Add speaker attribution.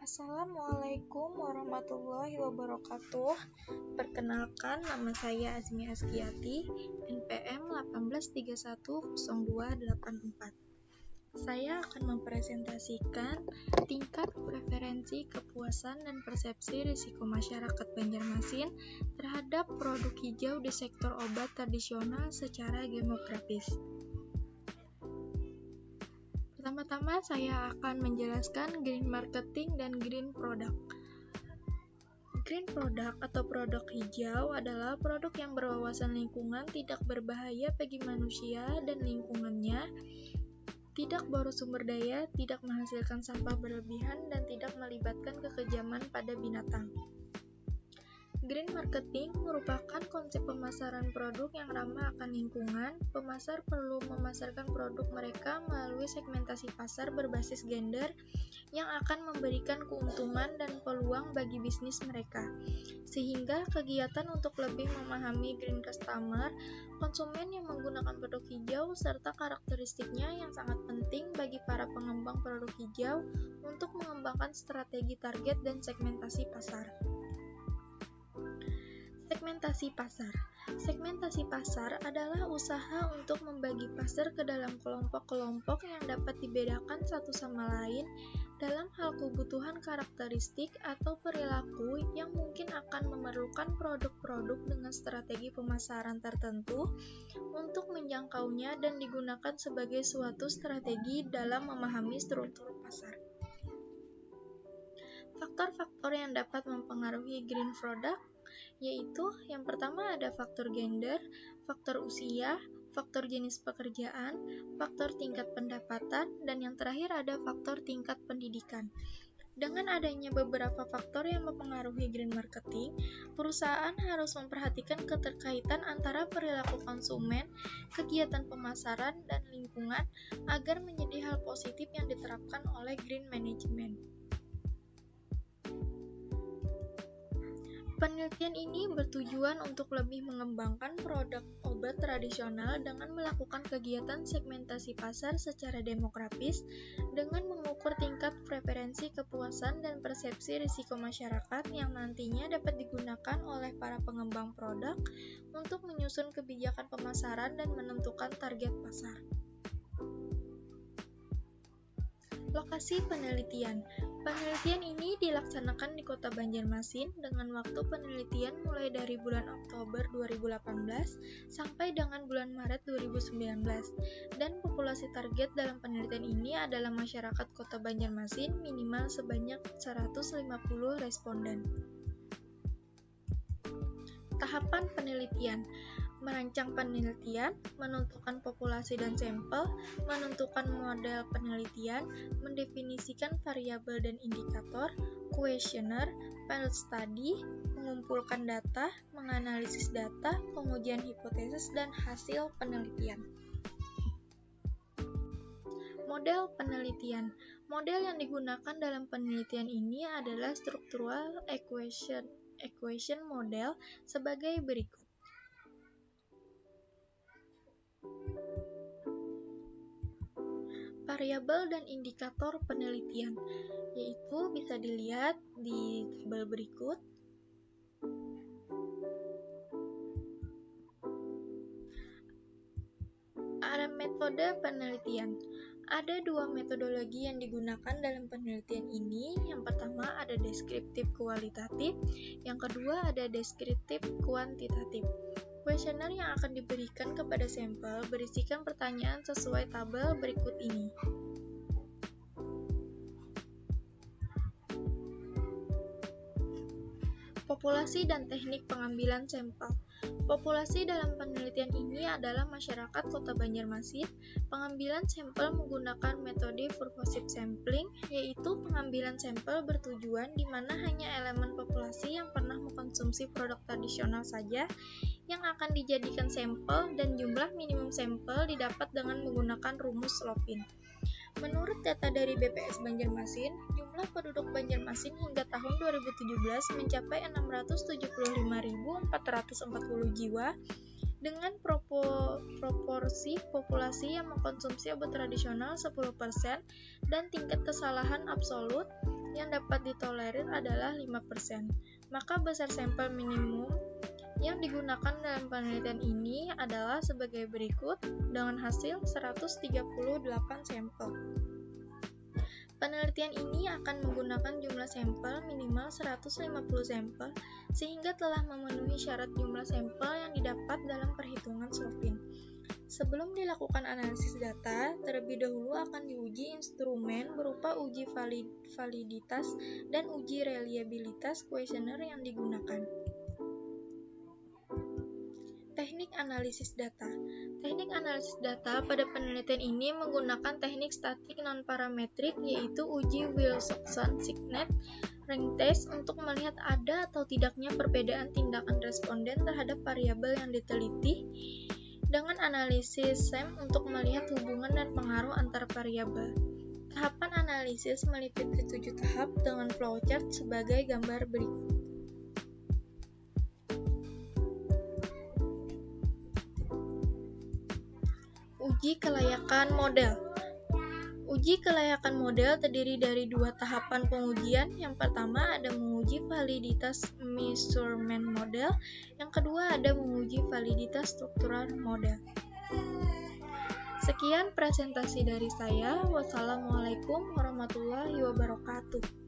Speaker 1: Assalamualaikum warahmatullahi wabarakatuh. Perkenalkan, nama saya Azmi Askiyati, NPM 18310284. Saya akan mempresentasikan tingkat preferensi, kepuasan, dan persepsi risiko masyarakat Banjarmasin terhadap produk hijau di sektor obat tradisional secara demografis. Pertama-tama saya akan menjelaskan green marketing dan green product. Green product atau produk hijau adalah produk yang berwawasan lingkungan, tidak berbahaya bagi manusia dan lingkungannya, tidak boros sumber daya, tidak menghasilkan sampah berlebihan, dan tidak melibatkan kekejaman pada binatang. Green marketing merupakan konsep pemasaran produk yang ramah akan lingkungan. Pemasar perlu memasarkan produk mereka melalui segmentasi pasar berbasis gender yang akan memberikan keuntungan dan peluang bagi bisnis mereka. Sehingga kegiatan untuk lebih memahami green customer, konsumen yang menggunakan produk hijau, serta karakteristiknya yang sangat penting bagi para pengembang produk hijau untuk mengembangkan strategi target dan segmentasi pasar. Segmentasi pasar. Segmentasi pasar adalah usaha untuk membagi pasar ke dalam kelompok-kelompok yang dapat dibedakan satu sama lain dalam hal kebutuhan karakteristik atau perilaku yang mungkin akan memerlukan produk-produk dengan strategi pemasaran tertentu untuk menjangkaunya dan digunakan sebagai suatu strategi dalam memahami struktur pasar. Faktor-faktor yang dapat mempengaruhi green product yaitu yang pertama ada faktor gender, faktor usia, faktor jenis pekerjaan, faktor tingkat pendapatan, dan yang terakhir ada faktor tingkat pendidikan. Dengan adanya beberapa faktor yang mempengaruhi green marketing, perusahaan harus memperhatikan keterkaitan antara perilaku konsumen, kegiatan pemasaran, dan lingkungan agar menjadi hal positif yang diterapkan oleh green management. Penelitian ini bertujuan untuk lebih mengembangkan produk obat tradisional dengan melakukan kegiatan segmentasi pasar secara demografis dengan mengukur tingkat preferensi, kepuasan, dan persepsi risiko masyarakat yang nantinya dapat digunakan oleh para pengembang produk untuk menyusun kebijakan pemasaran dan menentukan target pasar. Lokasi penelitian. Penelitian ini dilaksanakan di Kota Banjarmasin dengan waktu penelitian mulai dari bulan Oktober 2018 sampai dengan bulan Maret 2019. Dan populasi target dalam penelitian ini adalah masyarakat Kota Banjarmasin minimal sebanyak 150 responden. Tahapan penelitian. Merancang penelitian, menentukan populasi dan sampel, menentukan model penelitian, mendefinisikan variabel dan indikator, kuesioner, pilot study, mengumpulkan data, menganalisis data, pengujian hipotesis, dan hasil penelitian. Model penelitian. Model yang digunakan dalam penelitian ini adalah structural equation model sebagai berikut. Variabel dan indikator penelitian, yaitu bisa dilihat di tabel berikut. Ada metode penelitian. Ada dua metodologi yang digunakan dalam penelitian ini. Yang pertama ada deskriptif kualitatif, yang kedua ada deskriptif kuantitatif. Kuesioner yang akan diberikan kepada sampel berisikan pertanyaan sesuai tabel berikut ini. Populasi dan teknik pengambilan sampel. Populasi dalam penelitian ini adalah masyarakat Kota Banjarmasin. Pengambilan sampel menggunakan metode purposive sampling, yaitu pengambilan sampel bertujuan di mana hanya elemen populasi yang pernah mengkonsumsi produk tradisional saja yang akan dijadikan sampel dan jumlah minimum sampel didapat dengan menggunakan rumus Lopin. Menurut data dari BPS Banjarmasin, jumlah penduduk Banjarmasin hingga tahun 2017 mencapai 675.440 jiwa dengan proporsi populasi yang mengkonsumsi obat tradisional 10% dan tingkat kesalahan absolut yang dapat ditolerir adalah 5%. Maka besar sampel minimum yang digunakan dalam penelitian ini adalah sebagai berikut dengan hasil 138 sampel. Penelitian ini akan menggunakan jumlah sampel minimal 150 sampel sehingga telah memenuhi syarat jumlah sampel yang didapat dalam perhitungan Slovin. Sebelum dilakukan analisis data, terlebih dahulu akan diuji instrumen berupa uji validitas dan uji reliabilitas kuesioner yang digunakan. Teknik analisis data. Teknik analisis data pada penelitian ini menggunakan teknik statik non-parametrik yaitu uji Wilson-Signet ring test untuk melihat ada atau tidaknya perbedaan tindakan responden terhadap variabel yang diteliti dengan analisis SEM untuk melihat hubungan dan pengaruh antar variabel. Tahapan analisis meliputi 7 tahap dengan flowchart sebagai gambar berikut. Uji kelayakan model. Uji kelayakan model terdiri dari 2 tahapan pengujian. Yang pertama ada menguji validitas measurement model, yang kedua ada menguji validitas struktural model. Sekian presentasi dari saya. Wassalamualaikum warahmatullahi wabarakatuh.